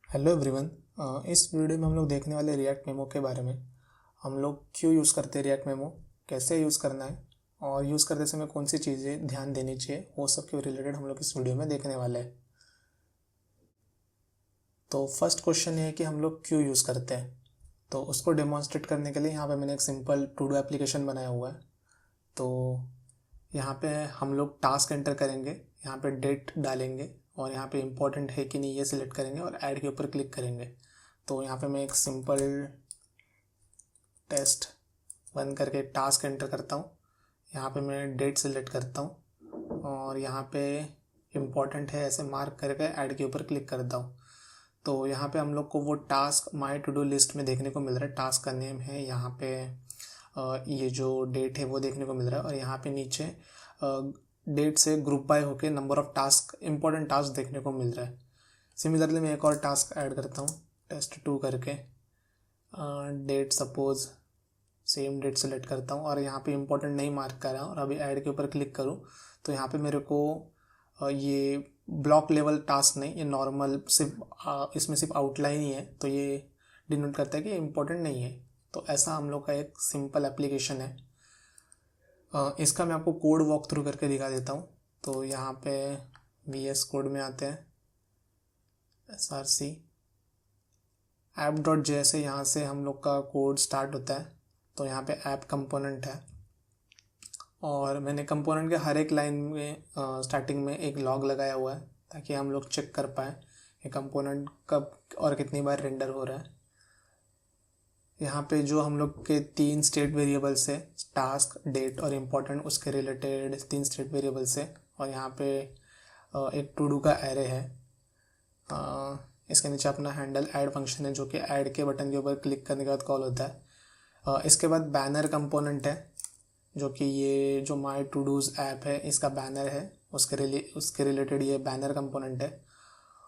Hello everyone. इस video में हम लोग देखने वाले रिएक्ट मेमो के बारे में। हम लोग क्यों यूज़ करते हैं रिएक्ट मेमो, कैसे यूज़ करना है और यूज़ करते समय कौन सी चीज़ें ध्यान देनी चाहिए, वो सब के रिलेटेड हम लोग इस वीडियो में देखने वाले हैं। तो फर्स्ट क्वेश्चन ये है कि हम लोग क्यों यूज़ करते हैं। तो उसको डेमोन्स्ट्रेट करने के लिए यहाँ पे मैंने एक सिंपल टू डू एप्लीकेशन बनाया हुआ है। तो यहाँ पे हम लोग टास्क एंटर करेंगे, यहाँ पे डेट डालेंगे और यहाँ पे इम्पोर्टेंट है कि नहीं ये सिलेक्ट करेंगे और ऐड के ऊपर क्लिक करेंगे। तो यहाँ पे मैं एक सिंपल टेस्ट 1 करके टास्क एंटर करता हूँ। यहाँ पे मैं डेट सिलेक्ट करता हूँ और यहाँ पे इम्पोर्टेंट है ऐसे मार्क करके ऐड के ऊपर क्लिक करता हूँ। तो यहाँ पे हम लोग को वो task my to do list में देखने को मिल रहा है। टास्क का नेम है, यहाँ पे ये जो डेट है वो देखने को मिल रहा है और यहाँ पे नीचे डेट से ग्रुप बाय होके number of task, important task देखने को मिल रहा है। सिमिलरली मैं एक और टास्क ऐड करता हूँ टेस्ट 2 करके, date suppose same date select करता हूँ और यहाँ पे इम्पोर्टेंट नहीं मार्क कर रहा हूँ और अभी ऐड के ऊपर क्लिक करूँ तो यहाँ पे मेरे को ये ब्लॉक लेवल टास्क नहीं, ये नॉर्मल सिर्फ इसमें सिर्फ आउटलाइन ही है, तो ये डिनोट करता है कि इम्पोर्टेंट नहीं है। तो ऐसा हम लोग का एक सिंपल एप्लीकेशन है। इसका मैं आपको कोड वॉक थ्रू करके दिखा देता हूँ। तो यहाँ पे VS कोड में आते हैं, src app.js है, यहाँ से हम लोग का कोड स्टार्ट होता है। तो यहाँ पे ऐप कंपोनेंट है और मैंने कंपोनेंट के हर एक लाइन में स्टार्टिंग में एक लॉग लगाया हुआ है ताकि हम लोग चेक कर पाए ये कंपोनेंट कब और कितनी बार रेंडर हो रहा है। यहाँ पे जो हम लोग के 3 स्टेट वेरिएबल्स है, टास्क, डेट और इम्पोर्टेंट, उसके रिलेटेड 3 स्टेट वेरिएबल्स है और यहाँ पे एक टू डू का एरे है। इसके नीचे अपना हैंडल ऐड फंक्शन है जो कि ऐड के बटन के ऊपर क्लिक करने के बाद कॉल होता है। इसके बाद बैनर कंपोनेंट है जो कि ये जो माई टू डूज ऐप है इसका बैनर है, उसके रिलेटेड ये बैनर कंपोनेंट है।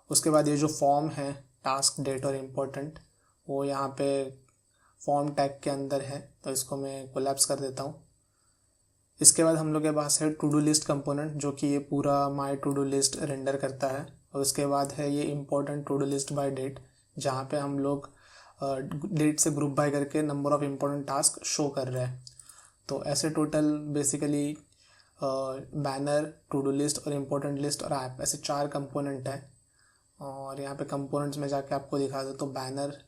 उसके बाद ये जो फॉर्म है टास्क, डेट और इम्पोर्टेंट, वो यहाँ पे फॉर्म टैग के अंदर है, तो इसको मैं कोलैप्स कर देता हूँ। इसके बाद हम लोग के पास है टू डू लिस्ट कंपोनेंट जो कि ये पूरा my to do list render करता है। और उसके बाद है ये important to do list by date, जहाँ पे हम लोग डेट से ग्रुप बाय करके number of important task show कर रहे हैं। तो ऐसे total basically banner, to do list और इम्पोर्टेंट लिस्ट और ऐप, ऐसे 4 कंपोनेंट है। और यहाँ पे कंपोनेंट्स में जाके आपको दिखा दो तो बैनर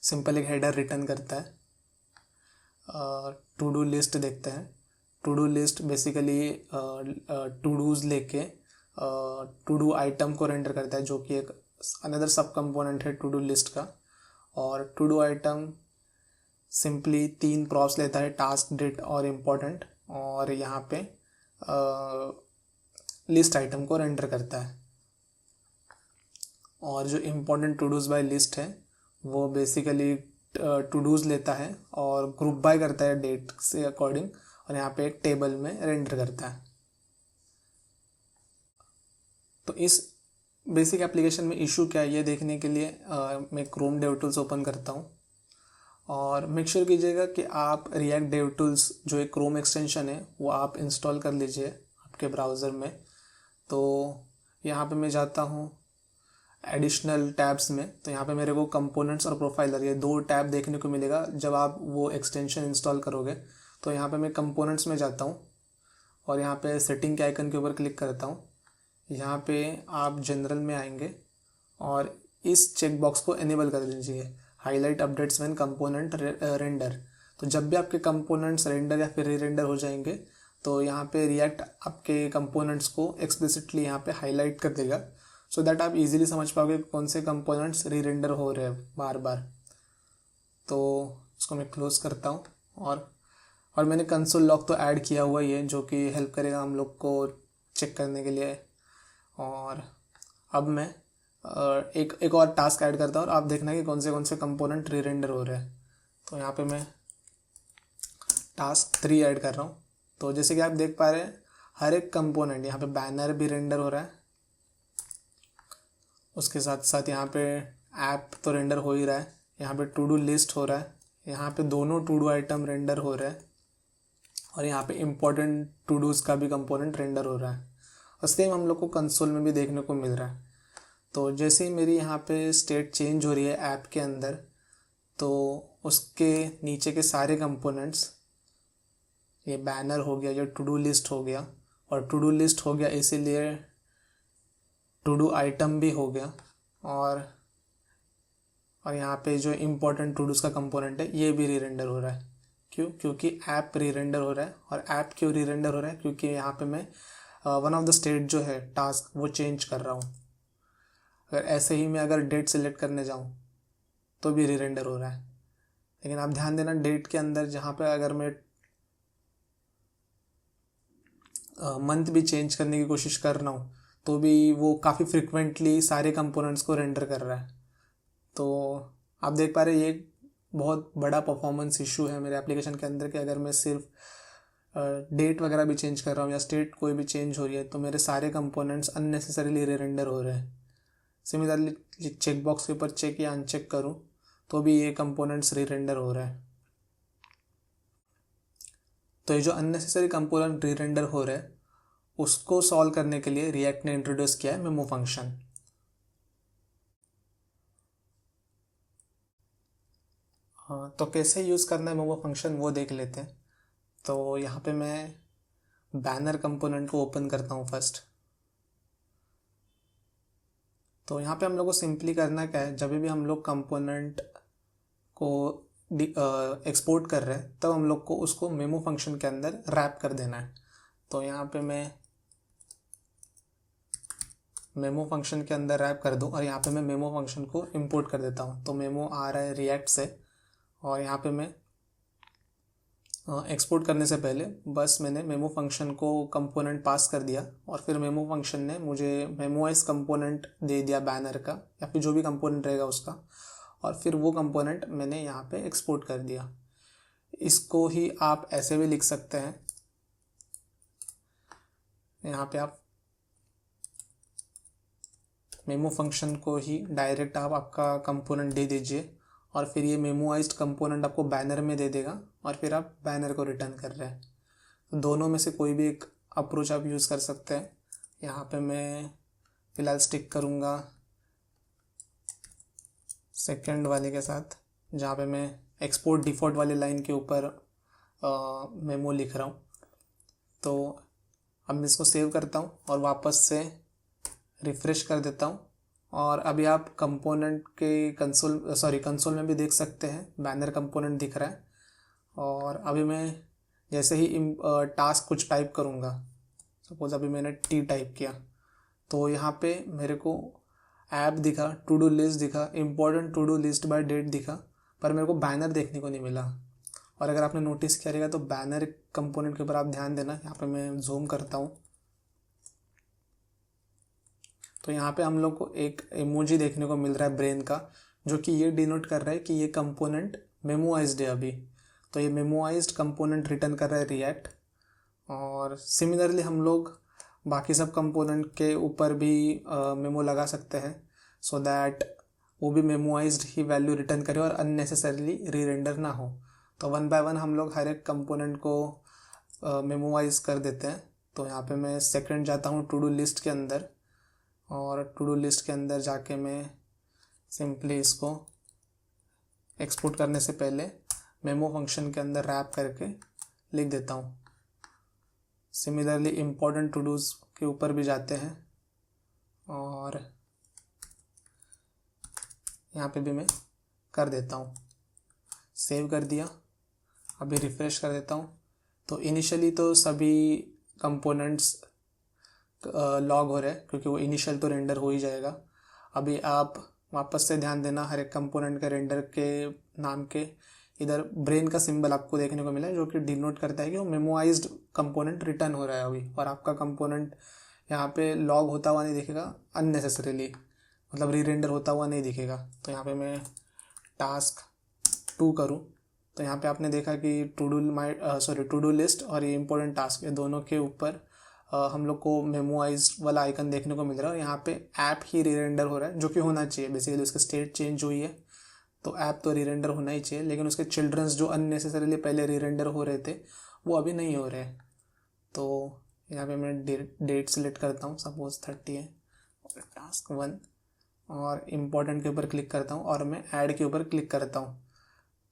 सिंपल एक हेडर रिटर्न करता है। टू डू लिस्ट देखते हैं। To do list basically to dos लेके टू डू आइटम को रेंडर करता है जो कि एक अनदर सब कंपोनेंट है टू डू लिस्ट का। और to do item simply 3 props लेता है, टास्क, डेट और इम्पोर्टेंट, और यहाँ पे लिस्ट आइटम को रेंडर करता है। और जो important to dos by list है वो बेसिकली टू डूज लेता है और ग्रुप बाय करता है डेट से अकॉर्डिंग और यहाँ पे एक टेबल में रेंडर करता है। तो इस बेसिक एप्लीकेशन में इशू क्या है ये देखने के लिए मैं क्रोम डेव टूल्स ओपन करता हूँ और मेक श्योर कीजिएगा कि आप रिएक्ट डेव टूल्स जो एक क्रोम एक्सटेंशन है वो आप इंस्टॉल कर लीजिए आपके ब्राउज़र में। तो यहाँ पे मैं जाता हूँ एडिशनल टैब्स में, तो यहाँ पे मेरे को कंपोनेंट्स और प्रोफाइलर ये 2 टैब देखने को मिलेगा जब आप वो एक्सटेंशन इंस्टॉल करोगे। तो यहाँ पे मैं कंपोनेंट्स में जाता हूँ और यहाँ पे सेटिंग के आइकन के ऊपर क्लिक करता हूँ। यहाँ पे आप जनरल में आएंगे और इस चेक बॉक्स को एनेबल कर दीजिए, highlight updates when component render. तो जब भी आपके कंपोनेंट्स रेंडर या फिर री रेंडर हो जाएंगे तो यहाँ पे रिएक्ट आपके कंपोनेंट्स को एक्सप्लिसिटली यहाँ पे हाईलाइट कर देगा, सो दैट आप इजीली समझ पाओगे कौन से कंपोनेंट्स री रेंडर हो रहे हैं बार बार। तो इसको मैं क्लोज करता हूँ और मैंने कंसोल लॉग तो ऐड किया हुआ ही है जो कि हेल्प करेगा हम लोग को चेक करने के लिए। और अब मैं एक और टास्क ऐड करता हूँ और आप देखना कि कौन से कंपोनेंट री रेंडर हो रहे हैं। तो यहाँ पे मैं टास्क 3 ऐड कर रहा हूँ। तो जैसे कि आप देख पा रहे हैं हर एक कंपोनेंट, यहाँ पे बैनर भी रेंडर हो रहा है, उसके साथ साथ यहाँ पे ऐप तो रेंडर हो ही रहा है, यहाँ पे टू डू लिस्ट हो रहा है, यहाँ पे दोनों टू डू आइटम रेंडर हो रहे हैं और यहाँ पे इम्पोर्टेंट टू डूज का भी कंपोनेंट रेंडर हो रहा है और सेम हम लोग को कंसोल में भी देखने को मिल रहा है। तो जैसे ही मेरी यहाँ पे स्टेट चेंज हो रही है ऐप के अंदर, तो उसके नीचे के सारे कंपोनेंट्स, ये बैनर हो गया, ये टू डू लिस्ट हो गया, और टू डू लिस्ट हो गया इसीलिए टू डू आइटम भी हो गया, और यहाँ पे जो इम्पोर्टेंट टू डूज़ का कंपोनेंट है ये भी री रेंडर हो रहा है। क्यों? क्योंकि ऐप री रेंडर हो रहा है। और ऐप क्यों री रेंडर हो रहा है? क्योंकि यहाँ पे मैं वन ऑफ द स्टेट जो है टास्क वो चेंज कर रहा हूँ। अगर ऐसे ही मैं अगर डेट सेलेक्ट करने जाऊँ तो भी री रेंडर हो रहा है। लेकिन आप ध्यान देना, डेट के अंदर जहाँ पे अगर मैं मंथ भी चेंज करने की कोशिश कर रहा हूँ तो भी वो काफ़ी फ्रिक्वेंटली सारे कंपोनेंट्स को रेंडर कर रहा है। तो आप देख पा रहे, ये बहुत बड़ा परफॉर्मेंस इशू है मेरे एप्लीकेशन के अंदर कि अगर मैं सिर्फ डेट वगैरह भी चेंज कर रहा हूँ या स्टेट कोई भी चेंज हो रही है तो मेरे सारे कंपोनेंट्स अननेसेसरीली री रेंडर हो रहे हैं। सिमिलरली चेक बॉक्स के ऊपर चेक या अनचेक करूँ तो भी ये कंपोनेंट्स री रेंडर हो रहे हैं। तो ये जो अननेसेसरी कंपोनेंट री रेंडर हो रहे हैं उसको सॉल्व करने के लिए रिएक्ट ने इंट्रोड्यूस किया है मेमो फंक्शन। हाँ, तो कैसे यूज़ करना है मेमो फंक्शन वो देख लेते हैं। तो यहाँ पे मैं बैनर कंपोनेंट को ओपन करता हूँ फर्स्ट। तो यहाँ पे हम लोग को सिंपली करना क्या है, जब भी हम लोग कंपोनेंट को एक्सपोर्ट कर रहे हैं तब हम लोग को उसको मेमो फंक्शन के अंदर रैप कर देना है। तो यहाँ पे मैं मेमो फंक्शन के अंदर रैप कर दूँ और यहाँ पे मैं मेमो फंक्शन को इंपोर्ट कर देता हूँ। तो मेमो आ रहा है रिएक्ट से, और यहाँ पे मैं एक्सपोर्ट करने से पहले बस मैंने मेमो फंक्शन को कंपोनेंट पास कर दिया और फिर मेमो फंक्शन ने मुझे मेमोवाइज कंपोनेंट दे दिया बैनर का या फिर जो भी कंपोनेंट रहेगा उसका, और फिर वो कंपोनेंट मैंने यहाँ पे एक्सपोर्ट कर दिया। इसको ही आप ऐसे भी लिख सकते हैं, यहाँ पे आप मेमो फंक्शन को ही डायरेक्ट आप आपका कंपोनेंट दे दीजिए और फिर ये मेमोवाइज्ड कंपोनेंट आपको बैनर में दे देगा और फिर आप बैनर को रिटर्न कर रहे हैं। तो दोनों में से कोई भी एक अप्रोच आप यूज़ कर सकते हैं। यहाँ पे मैं फ़िलहाल स्टिक करूँगा सेकंड वाले के साथ, जहाँ पे मैं एक्सपोर्ट डिफ़ॉल्ट वाले लाइन के ऊपर मेमो लिख रहा हूँ। तो अब मैं इसको सेव करता हूँ और वापस से रिफ़्रेश कर देता हूँ, और अभी आप कंपोनेंट के कंसोल में भी देख सकते हैं बैनर कंपोनेंट दिख रहा है। और अभी मैं जैसे ही टास्क कुछ टाइप करूँगा, सपोज अभी मैंने टी टाइप किया, तो यहाँ पे मेरे को ऐप दिखा, टू डू लिस्ट दिखा, important to do list by date दिखा, पर मेरे को बैनर देखने को नहीं मिला। और अगर आपने नोटिस किया रहेगा तो बैनर कंपोनेंट के ऊपर आप ध्यान देना, यहाँ पे मैं जूम करता हूँ तो यहाँ पे हम लोग को एक इमोजी देखने को मिल रहा है ब्रेन का, जो कि ये डिनोट कर रहा है कि ये कंपोनेंट मेमोवाइज्ड है अभी। तो ये मेमोवाइज्ड कंपोनेंट रिटर्न कर रहा है रिएक्ट। और सिमिलरली हम लोग बाकी सब कंपोनेंट के ऊपर भी मेमो लगा सकते हैं सो दैट वो भी मेमोवाइज्ड ही वैल्यू रिटर्न करे और अननेसेसरीली री रेंडर ना हो। तो वन बाय वन हम लोग हर एक कंपोनेंट को मेमोवाइज कर देते हैं। तो यहाँ पे मैं सेकंड जाता हूँ टू डू लिस्ट के अंदर, और टू डू लिस्ट के अंदर जाके मैं सिंपली इसको एक्सपोर्ट करने से पहले मेमो फंक्शन के अंदर रैप करके लिख देता हूँ। सिमिलरली इम्पोर्टेंट टू डूज़ के ऊपर भी जाते हैं और यहाँ पे भी मैं कर देता हूँ। सेव कर दिया, अभी रिफ़्रेश कर देता हूँ। तो इनिशियली तो सभी कंपोनेंट्स लॉग हो रहे हैं क्योंकि वो इनिशियल तो रेंडर हो ही जाएगा। अभी आप वापस से ध्यान देना, हर एक कंपोनेंट के रेंडर के नाम के इधर ब्रेन का सिंबल आपको देखने को मिला है, जो कि डिनोट करता है कि वो मेमोवाइज्ड कंपोनेंट रिटर्न हो रहा है अभी, और आपका कंपोनेंट यहाँ पे लॉग होता हुआ नहीं दिखेगा अननेसेसरीली, मतलब री रेंडर होता हुआ नहीं दिखेगा। तो यहाँ पे मैं टास्क 2 करूँ तो यहाँ पे आपने देखा कि टू डू लिस्ट और ये इंपॉर्टेंट टास्क, ये दोनों के ऊपर हम लोग को मेमोवाइज वाला आइकन देखने को मिल रहा है। और यहाँ पे ऐप ही री रेंडर हो रहा है, जो कि होना चाहिए। बेसिकली उसका स्टेट चेंज हुई है तो ऐप तो री रेंडर होना ही चाहिए, लेकिन उसके चिल्ड्रंस जो अननेसेसरीली पहले री रेंडर हो रहे थे वो अभी नहीं हो रहे। तो यहाँ पे मैं डेट सेलेक्ट करता हूँ, सपोज 30 है, और टास्क 1 और इम्पोर्टेंट के ऊपर क्लिक करता हूँ और मैं ऐड के ऊपर क्लिक करता हूँ।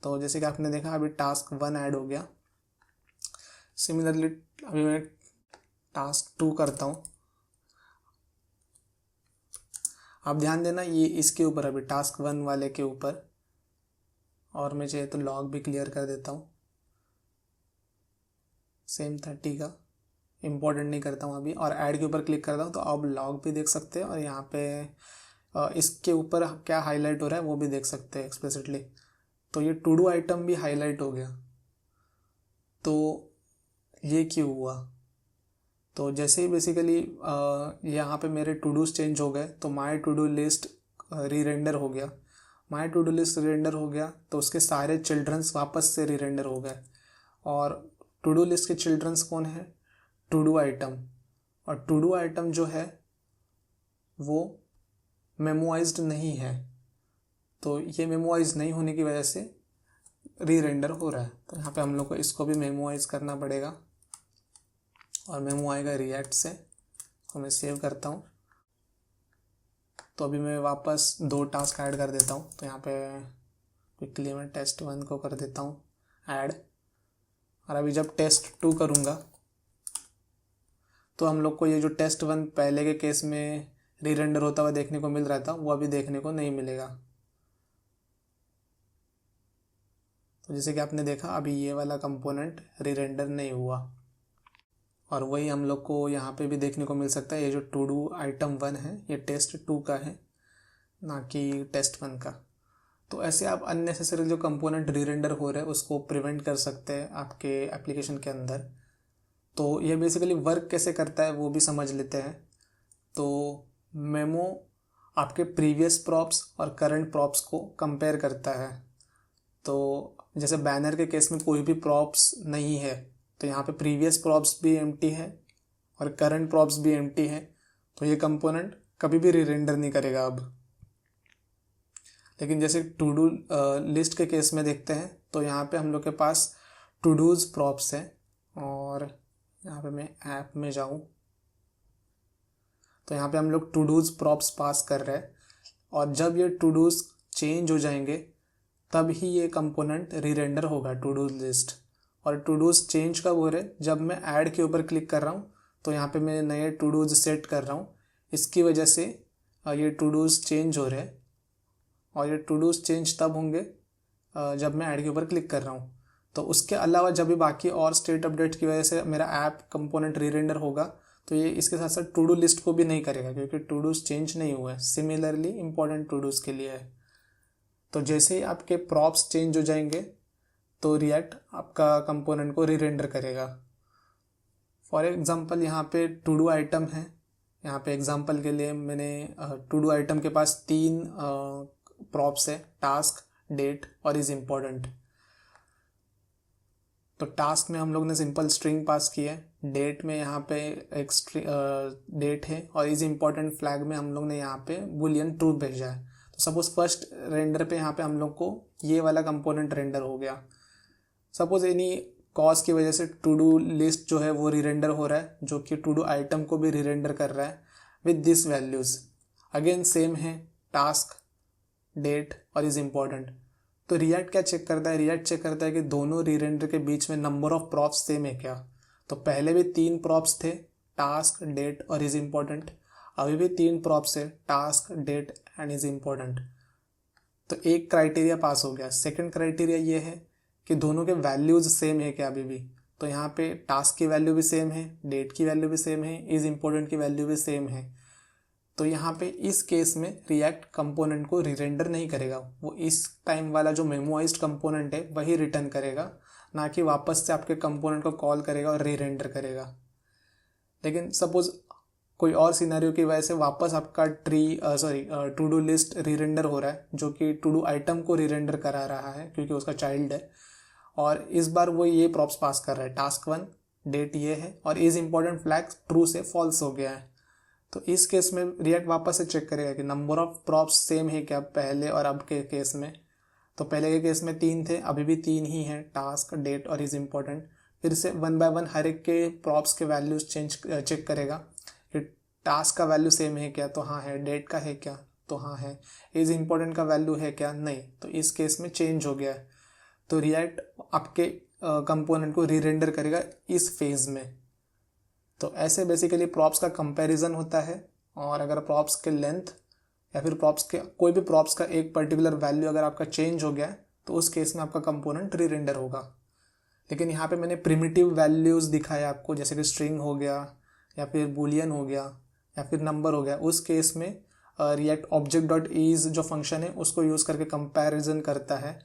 तो जैसे कि आपने देखा अभी टास्क 1 ऐड हो गया। सिमिलरली अभी मैं टास्क 2 करता हूँ। आप ध्यान देना ये इसके ऊपर अभी टास्क 1 वाले के ऊपर, और मैं चाहे तो लॉग भी क्लियर कर देता हूँ। सेम 30 का इम्पोर्टेंट नहीं करता हूँ अभी, और ऐड के ऊपर क्लिक करता हूँ तो आप लॉग भी देख सकते हैं और यहाँ पे इसके ऊपर क्या हाईलाइट हो रहा है वो भी देख सकते हैं एक्सप्लिसिटली। तो ये टू डू आइटम भी हाईलाइट हो गया। तो ये क्यों हुआ? तो जैसे ही बेसिकली यहाँ पे मेरे टू डूज चेंज हो गए तो माई टू डू लिस्ट री रेंडर हो गया। माई टू डू लिस्ट री रेंडर हो गया तो उसके सारे चिल्ड्रंस वापस से री रेंडर हो गए। और टू डू लिस्ट के चिल्ड्रंस कौन है? To do item. और टू डू आइटम जो है वो मेमोइज्ड नहीं है, तो ये मेमोइज नहीं होने की वजह से री रेंडर हो रहा है। तो यहाँ पे हम लोग को इसको भी मेमोइज करना पड़ेगा, और मेमो आएगा रिएक्ट से। तो मैं सेव करता हूँ। तो अभी मैं वापस 2 टास्क ऐड कर देता हूँ। तो यहाँ पे क्विकली मैं टेस्ट 1 को कर देता हूँ ऐड, और अभी जब टेस्ट 2 करूँगा तो हम लोग को ये जो टेस्ट 1 पहले के केस में री रेंडर होता हुआ देखने को मिल रहा था वो अभी देखने को नहीं मिलेगा। तो जैसे कि आपने देखा अभी ये वाला कंपोनेंट री रेंडर नहीं हुआ, और वही हम लोग को यहाँ पे भी देखने को मिल सकता है। ये जो टू डू आइटम 1 है ये टेस्ट 2 का है, ना कि टेस्ट 1 का। तो ऐसे आप अननेसेसरी जो कंपोनेंट री रेंडर हो रहे हैं उसको प्रिवेंट कर सकते हैं आपके एप्लीकेशन के अंदर। तो ये बेसिकली वर्क कैसे करता है वो भी समझ लेते हैं। तो मेमो आपके प्रीवियस प्रॉप्स और करंट प्रॉप्स को कंपेयर करता है। तो जैसे बैनर के केस में कोई भी प्रॉप्स नहीं है तो यहाँ पे प्रीवियस प्रॉप्स भी एम्प्टी है और करंट प्रॉप्स भी एम्प्टी है, तो ये कंपोनेंट कभी भी री रेंडर नहीं करेगा अब। लेकिन जैसे टू डू लिस्ट के केस में देखते हैं तो यहाँ पे हम लोग के पास टू डूज प्रॉप्स है, और यहाँ पे मैं ऐप में जाऊँ तो यहाँ पे हम लोग टू डूज प्रॉप्स पास कर रहे हैं, और जब ये टू डूज चेंज हो जाएंगे तब ही ये कंपोनेंट री रेंडर होगा टू डू लिस्ट। और टू डूज चेंज कब हो रहे? जब मैं ऐड के ऊपर क्लिक कर रहा हूँ तो यहाँ पे मैं नए टू डूज सेट कर रहा हूँ, इसकी वजह से ये टू डूज चेंज हो रहे हैं। और ये टू डूज चेंज तब होंगे जब मैं ऐड के ऊपर क्लिक कर रहा हूँ। तो उसके अलावा जब भी बाकी और स्टेट अपडेट की वजह से मेरा ऐप कंपोनेंट री रेंडर होगा तो ये इसके साथ साथ टू डू लिस्ट को भी नहीं करेगा, क्योंकि टू डूज चेंज नहीं हुआ है। सिमिलरली इंपॉर्टेंट टू डूज के लिए है। तो जैसे ही आपके प्रॉप्स चेंज हो जाएंगे तो रिएक्ट आपका कंपोनेंट को री रेंडर करेगा। फॉर एग्जांपल यहाँ पे टू डू आइटम है। यहाँ पे एग्जांपल के लिए मैंने टू डू आइटम के पास 3 प्रॉप्स है, टास्क, डेट और इज इम्पोर्टेंट। तो टास्क में हम लोग ने सिंपल स्ट्रिंग पास की है, डेट में यहाँ पे एक डेट है, और इज इम्पोर्टेंट फ्लैग में हम लोग ने यहाँ पे बुलियन ट्रू भेजा है। तो सपोज फर्स्ट रेंडर पे यहाँ पे हम लोग को ये वाला कंपोनेंट रेंडर हो गया। सपोज एनी कॉज की वजह से टू डू लिस्ट जो है वो री रेंडर हो रहा है, जो कि टू डू आइटम को भी री रेंडर कर रहा है with this values. Again same है, टास्क, डेट और इज इम्पोर्टेंट। तो रिएक्ट क्या चेक करता है? रिएक्ट चेक करता है कि दोनों री रेंडर के बीच में नंबर ऑफ प्रॉप्स सेम है क्या। तो पहले भी 3 प्रॉप्स थे, टास्क, डेट और इज इम्पोर्टेंट। अभी भी 3 प्रॉप्स है, task, date and is important. तो एक क्राइटेरिया पास हो गया। सेकंड क्राइटेरिया ये है कि दोनों के वैल्यूज सेम है क्या अभी भी। तो यहाँ पे टास्क की वैल्यू भी सेम है, डेट की वैल्यू भी सेम है, इज इम्पोर्टेंट की वैल्यू भी सेम है। तो यहाँ पे इस केस में रिएक्ट कंपोनेंट को री रेंडर नहीं करेगा, वो इस टाइम वाला जो मेमोइज्ड कंपोनेंट है वही रिटर्न करेगा, ना कि वापस से आपके कंपोनेंट को कॉल करेगा और री रेंडर करेगा। लेकिन सपोज कोई और सिनेरियो की वजह से वापस आपका टू डू लिस्ट री रेंडर हो रहा है, जो कि टू डू आइटम को री रेंडर करा रहा है क्योंकि उसका चाइल्ड है, और इस बार वो ये प्रॉप्स पास कर रहा है, टास्क 1, डेट ये है, और इज इम्पोर्टेंट फ्लैग ट्रू से फॉल्स हो गया है। तो इस केस में रिएक्ट वापस से चेक करेगा कि नंबर ऑफ प्रॉप्स सेम है क्या पहले और अब के केस में। तो पहले के केस में 3 थे, अभी भी 3 ही हैं, टास्क, डेट और इज इम्पोर्टेंट। फिर से 1 बाय 1 हर एक के प्रॉप्स के वैल्यूज चेक करेगा कि टास्क का वैल्यू सेम है क्या, तो हाँ है, डेट का है क्या, तो हाँ है। इज इम्पोर्टेंट का वैल्यू है क्या, नहीं, तो इस केस में चेंज हो गया है, तो रिएक्ट आपके कंपोनेंट को रीरेंडर करेगा इस फेज में। तो ऐसे बेसिकली प्रॉप्स का कंपैरिजन होता है, और अगर प्रॉप्स के लेंथ या फिर प्रॉप्स के कोई भी प्रॉप्स का एक पर्टिकुलर वैल्यू अगर आपका चेंज हो गया है तो उस केस में आपका कंपोनेंट रीरेंडर होगा। लेकिन यहाँ पे मैंने प्रिमिटिव वैल्यूज़ दिखाया आपको, जैसे कि स्ट्रिंग हो गया या फिर बुलियन हो गया या फिर नंबर हो गया, उस केस में रिएक्ट ऑब्जेक्ट डॉट इज जो फंक्शन है उसको यूज़ करके कंपैरिजन करता है।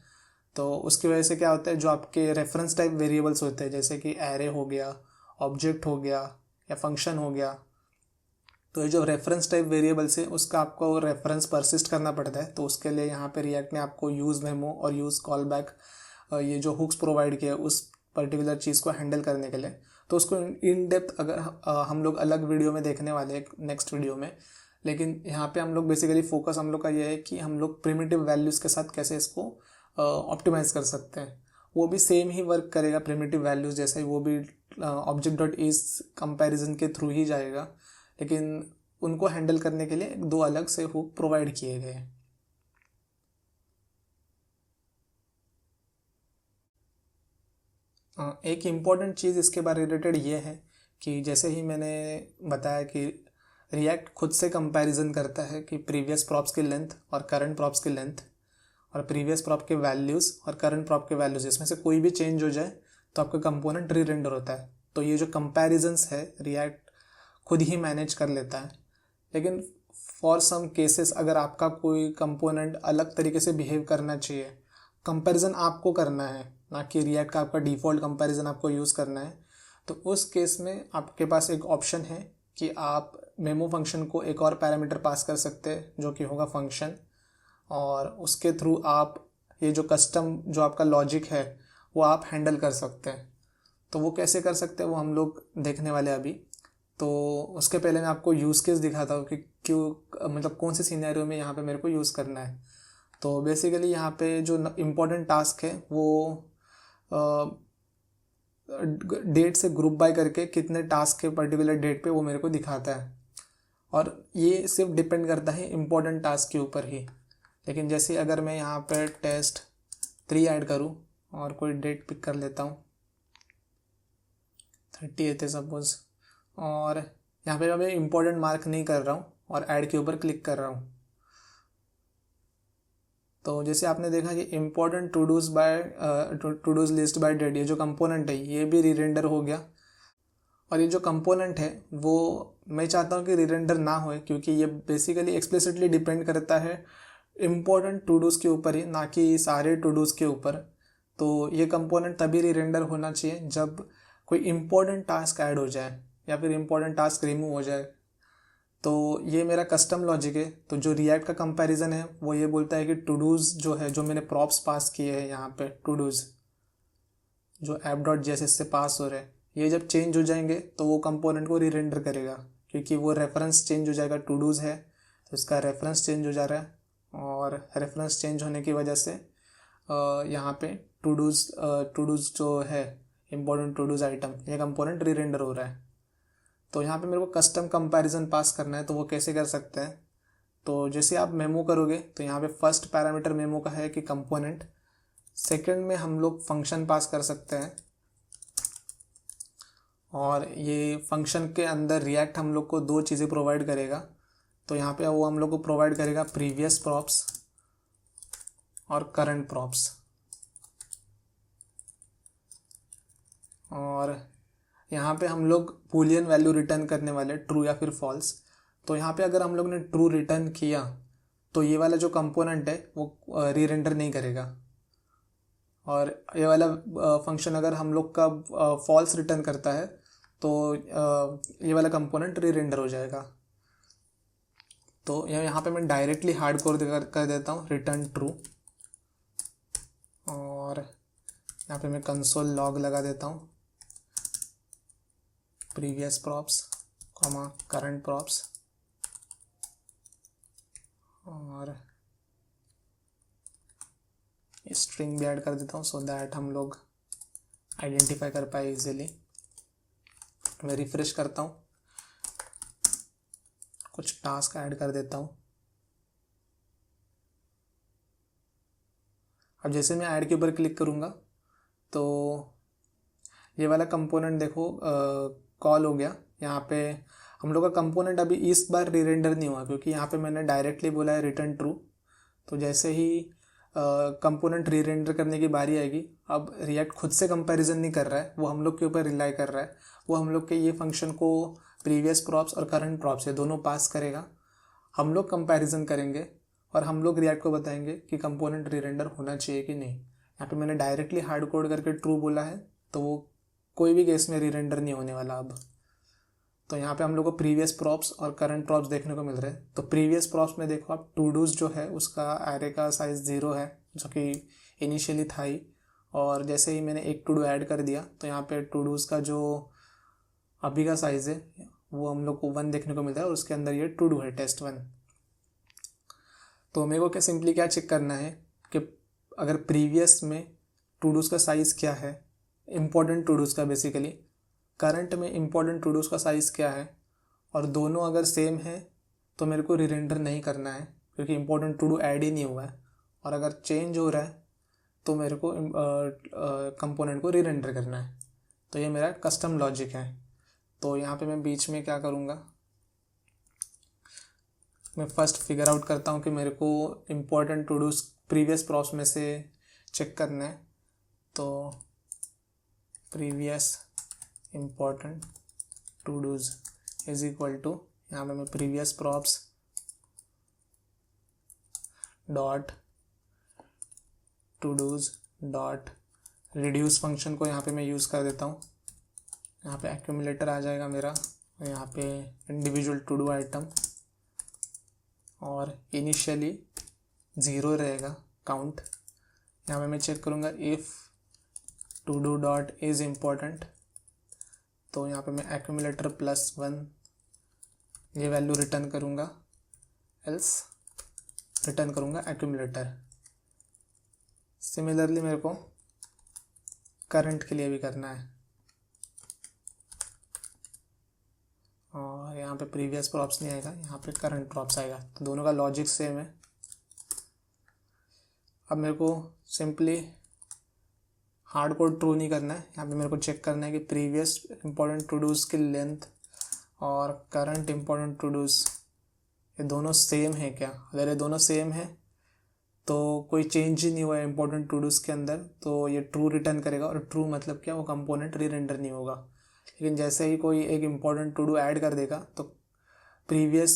तो उसकी वजह से क्या होता है, जो आपके रेफरेंस टाइप वेरिएबल्स होते हैं जैसे कि एरे हो गया, ऑब्जेक्ट हो गया या फंक्शन हो गया, तो ये जो रेफरेंस टाइप वेरिएबल्स है उसका आपको रेफरेंस परसिस्ट करना पड़ता है। तो उसके लिए यहाँ पे रिएक्ट ने आपको यूज़ मेमो और यूज़ कॉल बैक ये जो हुक्स प्रोवाइड किया है उस पर्टिकुलर चीज़ को हैंडल करने के लिए, तो उसको इन डेप्थ अगर हम लोग अलग वीडियो में देखने वाले हैं नेक्स्ट वीडियो में। लेकिन यहाँ पे हम लोग बेसिकली फोकस हम लोग का ये है कि हम लोग प्रिमिटिव वैल्यूज़ के साथ कैसे इसको ऑप्टिमाइज़ कर सकते हैं। वो भी सेम ही वर्क करेगा प्रिमिटिव वैल्यूज़ जैसे, वो भी ऑब्जेक्ट डॉट इज कंपेरिजन के थ्रू ही जाएगा, लेकिन उनको हैंडल करने के लिए दो अलग से हुक प्रोवाइड किए गए हैं। एक इम्पॉर्टेंट चीज़ इसके बारे रिलेटेड ये है कि जैसे ही मैंने बताया कि रिएक्ट खुद से कंपैरिजन करता है कि प्रीवियस प्रॉप्स की लेंथ और करंट प्रॉप्स की लेंथ और प्रीवियस प्रॉप के वैल्यूज़ और करंट प्रॉप के वैल्यूज़, इसमें से कोई भी चेंज हो जाए तो आपका कंपोनेंट री रेंडर होता है। तो ये जो कंपैरिजंस है रिएक्ट खुद ही मैनेज कर लेता है। लेकिन फॉर सम केसेस अगर आपका कोई कंपोनेंट अलग तरीके से बिहेव करना चाहिए, कंपैरिजन आपको करना है, ना कि रिएक्ट का आपका डिफ़ॉल्ट कंपैरिजन आपको यूज़ करना है, तो उस केस में आपके पास एक ऑप्शन है कि आप मेमो फंक्शन को एक और पैरामीटर पास कर सकते हैं जो कि होगा फंक्शन, और उसके थ्रू आप ये जो कस्टम जो आपका लॉजिक है वो आप हैंडल कर सकते हैं। तो वो कैसे कर सकते हैं वो हम लोग देखने वाले अभी। तो उसके पहले मैं आपको यूज़ केस दिखाता हूँ कि क्यों, मतलब कौन से सिनेरियो में यहाँ पे मेरे को यूज़ करना है। तो बेसिकली यहाँ पे जो इम्पोर्टेंट टास्क है वो डेट से ग्रुप बाय करके कितने टास्क के पर्टिकुलर डेट पे वो मेरे को दिखाता है, और ये सिर्फ डिपेंड करता है इम्पोर्टेंट टास्क के ऊपर ही। लेकिन जैसे अगर मैं यहाँ पर test3 ऐड करूँ और कोई डेट पिक कर लेता हूँ 38 है सपोज, और यहाँ पे मैं इम्पोर्टेंट मार्क नहीं कर रहा हूँ और ऐड के ऊपर क्लिक कर रहा हूँ, तो जैसे आपने देखा कि important to dos list by date, ये जो कंपोनेंट है ये भी री रेंडर हो गया। और ये जो कंपोनेंट है वो मैं चाहता हूँ कि री रेंडर ना होए, क्योंकि ये बेसिकली एक्सप्लिसिटली डिपेंड करता है इम्पोर्टेंट टू डूज़ के ऊपर ही, ना कि सारे टू डूज़ के ऊपर। तो ये कंपोनेंट तभी री रेंडर होना चाहिए जब कोई इम्पोर्टेंट टास्क ऐड हो जाए या फिर इम्पोर्टेंट टास्क रिमूव हो जाए। तो ये मेरा कस्टम लॉजिक है। तो जो रिएक्ट का कंपैरिजन है वो ये बोलता है कि टू डूज़ जो है, जो मैंने प्रॉप्स पास किए हैं यहाँ पे टू डूज़ जो ऐप डॉट जेएसएस से पास हो रहे हैं, ये जब चेंज हो जाएंगे तो वो कंपोनेंट को री रेंडर करेगा, क्योंकि वो रेफरेंस चेंज हो जाएगा। टू डूज़ है तो इसका रेफरेंस चेंज हो जा रहा है, और रेफरेंस चेंज होने की वजह से यहाँ पे टू डूज़ जो है इम्पोर्टेंट टू डूज़ आइटम, ये कंपोनेंट री रेंडर हो रहा है। तो यहाँ पे मेरे को कस्टम कंपैरिजन पास करना है, तो वो कैसे कर सकते हैं। तो जैसे आप मेमो करोगे तो यहाँ पे फर्स्ट पैरामीटर मेमो का है कि कंपोनेंट, सेकंड में हम लोग फंक्शन पास कर सकते हैं, और ये फंक्शन के अंदर रिएक्ट हम लोग को दो चीज़ें प्रोवाइड करेगा। तो यहाँ पे वो हम लोग को प्रोवाइड करेगा प्रीवियस प्रॉप्स और करंट प्रॉप्स, और यहाँ पे हम लोग बूलियन वैल्यू रिटर्न करने वाले ट्रू या फिर फॉल्स। तो यहाँ पे अगर हम लोग ने ट्रू रिटर्न किया तो ये वाला जो कंपोनेंट है वो री रेंडर नहीं करेगा, और ये वाला फंक्शन अगर हम लोग का फॉल्स रिटर्न करता है तो ये वाला कंपोनेंट री रेंडर हो जाएगा। तो यहाँ पे मैं डायरेक्टली हार्ड कोर कर देता हूँ रिटर्न ट्रू, और यहाँ पे मैं कंसोल लॉग लगा देता हूँ previous props comma current props, और स्ट्रिंग भी ऐड कर देता हूँ सो दैट हम लोग आइडेंटिफाई कर पाए इजीली। मैं रिफ्रेश करता हूँ, कुछ टास्क ऐड कर देता हूँ। अब जैसे मैं ऐड के ऊपर क्लिक करूँगा तो ये वाला कंपोनेंट देखो कॉल हो गया। यहाँ पे हम लोग का कंपोनेंट अभी इस बार रीरेंडर नहीं हुआ क्योंकि यहाँ पे मैंने डायरेक्टली बोला है रिटर्न ट्रू। तो जैसे ही कंपोनेंट रीरेंडर करने की बारी आएगी, अब रिएक्ट खुद से कंपैरिजन नहीं कर रहा है, वो हम लोग के ऊपर रिलाई कर रहा है। वो हम लोग के ये फंक्शन को प्रीवियस प्रॉप्स और करंट प्रॉप्स ये दोनों पास करेगा, हम लोग कंपैरिजन करेंगे और हम लोग रिएक्ट को बताएंगे कि कंपोनेंट रीरेंडर होना चाहिए कि नहीं। यहाँ पे मैंने डायरेक्टली हार्ड कोड करके ट्रू बोला है, तो वो कोई भी केस में रीरेंडर नहीं होने वाला अब। तो यहाँ पे हम लोग को प्रीवियस प्रॉप्स और करंट प्रॉप्स देखने को मिल रहे हैं। तो प्रीवियस प्रॉप्स में देखो आप, टू डूज जो है उसका एरे का साइज़ 0 है, जो कि इनिशियली था ही। और जैसे ही मैंने एक टू डू ऐड कर दिया तो यहाँ पे टू डूज का जो अभी का साइज़ है वो हम लोग को 1 देखने को मिलता है और उसके अंदर ये टू डू है टेस्ट 1। तो मेरे को क्या सिंपली क्या चेक करना है कि अगर प्रीवियस में टू डूज का साइज़ क्या है, इम्पोर्टेंट टू डूज का बेसिकली, करंट में इम्पोर्टेंट टू डूज का साइज़ क्या है, और दोनों अगर सेम है तो मेरे को रीरेंडर नहीं करना है क्योंकि इम्पोर्टेंट टू डू ऐड ही नहीं हुआ है। और अगर चेंज हो रहा है तो मेरे को कंपोनेंट को रीरेंडर करना है। तो ये मेरा कस्टम लॉजिक है। तो यहाँ पे मैं बीच में क्या करूँगा, मैं फर्स्ट फिगर आउट करता हूँ कि मेरे को important to dos previous props में से चेक करना है। तो previous important to dos is equal to, यहाँ पे मैं previous props dot to dos dot reduce function को यहाँ पे मैं यूज़ कर देता हूँ। यहाँ पे एक्यूमुलेटर आ जाएगा मेरा, यहाँ पे इंडिविजुअल टू डू आइटम, और इनिशियली 0 रहेगा काउंट। यहाँ पे मैं चेक करूँगा if two do dot is important, तो यहाँ पे मैं एक्यूमुलेटर +1 ये वैल्यू रिटर्न करूँगा, एल्स रिटर्न करूँगा एक्यूमुलेटर। सिमिलरली मेरे को करंट के लिए भी करना है, और यहाँ पे प्रीवियस प्रॉप्स नहीं आएगा, यहाँ पे करंट प्रॉप्स आएगा। तो दोनों का लॉजिक सेम है। अब मेरे को सिंपली हार्ड कोड ट्रू नहीं करना है, यहाँ पे मेरे को चेक करना है कि प्रीवियस इंपॉर्टेंट टू डूज की लेंथ और करंट इंपॉर्टेंट टू डूज ये दोनों सेम है क्या। अगर ये दोनों सेम है तो कोई चेंज ही नहीं हुआ है इंपॉर्टेंट टू डूज के अंदर, तो ये ट्रू रिटर्न करेगा। और ट्रू मतलब क्या, वो कंपोनेंट रीरेंडर नहीं होगा। लेकिन जैसे ही कोई एक इम्पॉर्टेंट टू डू ऐड कर देगा तो प्रीवियस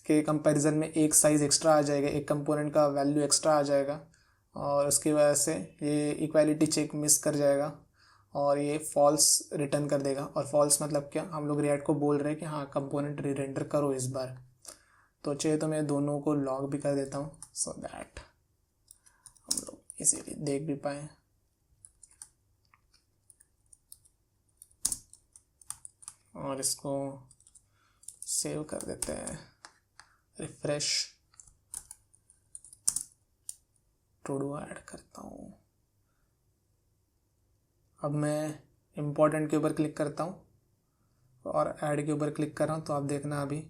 के कंपैरिजन में एक साइज़ एक्स्ट्रा आ जाएगा, एक कंपोनेंट का वैल्यू एक्स्ट्रा आ जाएगा, और उसकी वजह से ये इक्वालिटी चेक मिस कर जाएगा और ये फॉल्स रिटर्न कर देगा। और फॉल्स मतलब क्या, हम लोग रिएक्ट को बोल रहे हैं कि हाँ कंपोनेंट रीरेंडर करो इस बार। तो चाहिए तो मैं दोनों को लॉग भी कर देता हूँ सो दैट हम लोग इसीलिए देख भी पाए। और इसको सेव कर देते हैं, रिफ्रेश, टू डू ऐड करता हूँ। अब मैं इम्पोर्टेंट के ऊपर क्लिक करता हूँ और ऐड के ऊपर क्लिक कर रहा हूँ। तो आप देखना अभी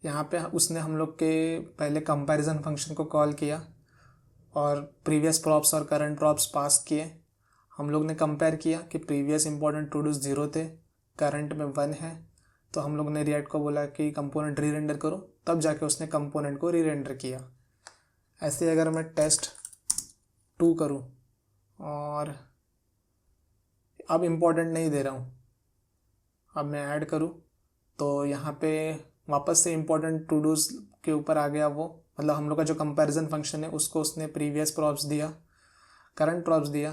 यहाँ पे उसने हम लोग के पहले कंपैरिजन फंक्शन को कॉल किया और प्रीवियस प्रॉप्स और करंट प्रॉप्स पास किए। हम लोग ने कंपेयर किया कि प्रीवियस इंपॉर्टेंट टू डूज 0 थे, करंट में 1 है, तो हम लोग ने रिएक्ट को बोला कि कंपोनेंट रीरेंडर करो, तब जाके उसने कंपोनेंट को रीरेंडर किया। ऐसे अगर मैं टेस्ट 2 करूँ और अब इम्पोर्टेंट नहीं दे रहा हूँ, अब मैं ऐड करूँ तो यहाँ पे वापस से इम्पोर्टेंट टू डूज के ऊपर आ गया वो, मतलब हम लोग का जो कंपैरिजन फंक्शन है उसको उसने प्रीवियस प्रॉप्स दिया, करंट प्रॉप्स दिया।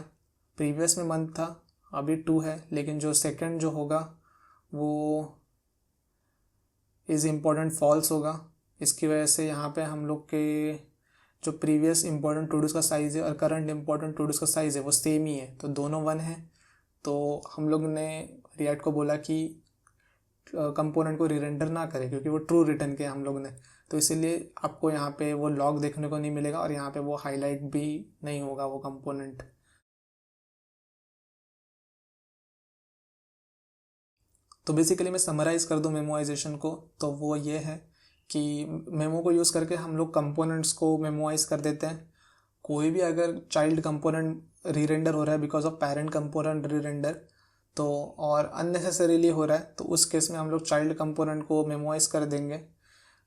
प्रीवियस में 1 था, अभी 2 है, लेकिन जो सेकंड जो होगा वो इज़ इम्पोर्टेंट फॉल्स होगा। इसकी वजह से यहाँ पे हम लोग के जो प्रीवियस इंपॉर्टेंट टू डूज का साइज़ है और करंट इंपॉर्टेंट टू डूज का साइज़ है वो सेम ही है, तो दोनों 1 है। तो हम लोग ने रिएक्ट को बोला कि कंपोनेंट को रीरेंडर ना करे क्योंकि वो ट्रू रिटर्न किया हम लोग ने, तो इसीलिए आपको यहाँ पे वो लॉग देखने को नहीं मिलेगा और यहाँ पे वो हाईलाइट भी नहीं होगा वो कंपोनेंट। तो बेसिकली मैं समराइज़ कर दूं मेमोराइजेशन को, तो वो ये है कि मेमो को यूज़ करके हम लोग कंपोनेंट्स को मेमोराइज़ कर देते हैं कोई भी अगर चाइल्ड कंपोनेंट री रेंडर हो रहा है बिकॉज ऑफ पेरेंट कंपोनेंट री रेंडर तो और अननेसेसरीली हो रहा है तो उस केस में हम लोग चाइल्ड कंपोनेंट को मेमोराइज कर देंगे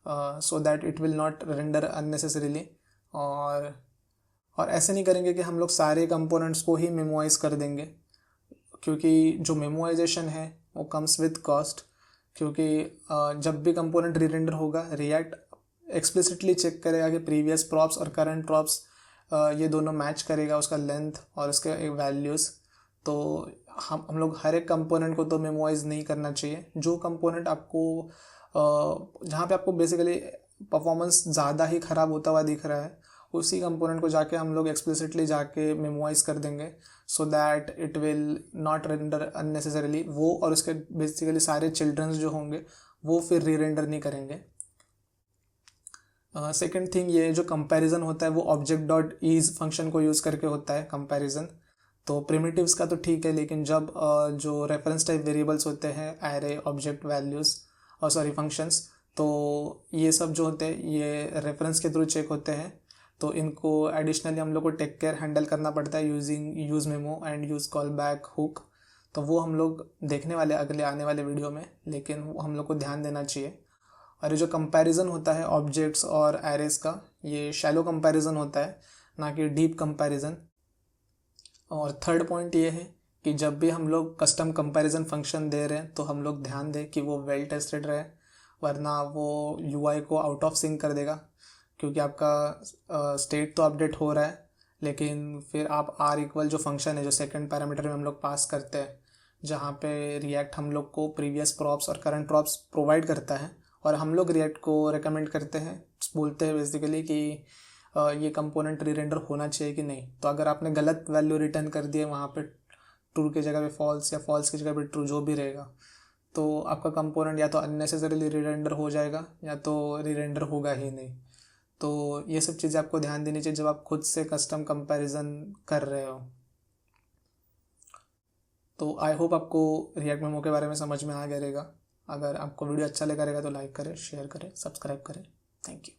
so that it will not render unnecessarily. और ऐसे नहीं करेंगे कि हम लोग सारे कंपोनेंट्स को ही मेमोराइज कर देंगे, क्योंकि जो मेमोराइजेशन है वो कम्स विद कॉस्ट। क्योंकि जब भी कंपोनेंट री रेंडर होगा रिएक्ट एक्सप्लिसिटली चेक करेगा कि प्रीवियस प्रॉप्स और करंट प्रॉप्स ये दोनों मैच करेगा, उसका लेंथ और उसके वैल्यूज़। तो हम लोग हर एक कंपोनेंट को तो मेमोराइज नहीं करना चाहिए। जो कंपोनेंट आपको जहाँ पे आपको बेसिकली परफॉर्मेंस ज़्यादा ही ख़राब होता हुआ दिख रहा है उसी कंपोनेंट को जाके हम लोग एक्सप्लिसिटली जाके मेमोराइज कर देंगे so that it will not render unnecessarily. वो और उसके बेसिकली सारे चिल्ड्रंस जो होंगे वो फिर री रेंडर नहीं करेंगे। सेकेंड थिंग, ये जो कंपैरिजन होता है वो ऑब्जेक्ट डॉट ईज फंक्शन को यूज़ करके होता है कंपैरिजन। तो प्रिमिटिव्स का तो ठीक है, लेकिन जब जो रेफरेंस टाइप वेरिएबल्स होते हैं एरे ऑब्जेक्ट वैल्यूज़ और सॉरी फंक्शंस, तो ये सब जो होते हैं ये रेफरेंस के थ्रू चेक होते हैं। तो इनको एडिशनली हम लोग को टेक केयर हैंडल करना पड़ता है using use memo and use call back hook. तो वो हम लोग देखने वाले अगले आने वाले वीडियो में, लेकिन वो हम लोग को ध्यान देना चाहिए। और ये जो कंपैरिजन होता है ऑब्जेक्ट्स और एरेस का, ये शैलो कंपैरिजन होता है ना कि डीप कंपैरिजन। और थर्ड पॉइंट ये है कि जब भी हम लोग कस्टम कंपैरिजन फंक्शन दे रहे हैं तो हम लोग ध्यान दें कि वो वेल टेस्टेड रहे, वरना वो यूआई को आउट ऑफ सिंक कर देगा। क्योंकि आपका स्टेट तो अपडेट हो रहा है, लेकिन फिर आप आर इक्वल जो फंक्शन है जो सेकंड पैरामीटर में हम लोग पास करते हैं, जहाँ पे रिएक्ट हम लोग को प्रीवियस प्रॉप्स और करंट प्रॉप्स प्रोवाइड करता है और हम लोग रिएक्ट को रेकमेंड करते हैं, बोलते हैं बेसिकली कि ये कंपोनेंट री रेंडर होना चाहिए कि नहीं। तो अगर आपने गलत वैल्यू रिटर्न कर दिए वहाँ पे ट्रू की जगह पे फॉल्स या फॉल्स की जगह पे ट्रू जो भी रहेगा, तो आपका कंपोनेंट या तो अननेसेसरीली री रेंडर हो जाएगा या तो री रेंडर होगा ही नहीं। तो ये सब चीज़ें आपको ध्यान देनी चाहिए जब आप खुद से कस्टम कंपैरिजन कर रहे हो। तो आई होप आपको रिएक्ट मेमो के बारे में समझ में आ गया रहेगा। अगर आपको वीडियो अच्छा लगा रहेगा तो लाइक करें, शेयर करें, सब्सक्राइब करें। Thank you.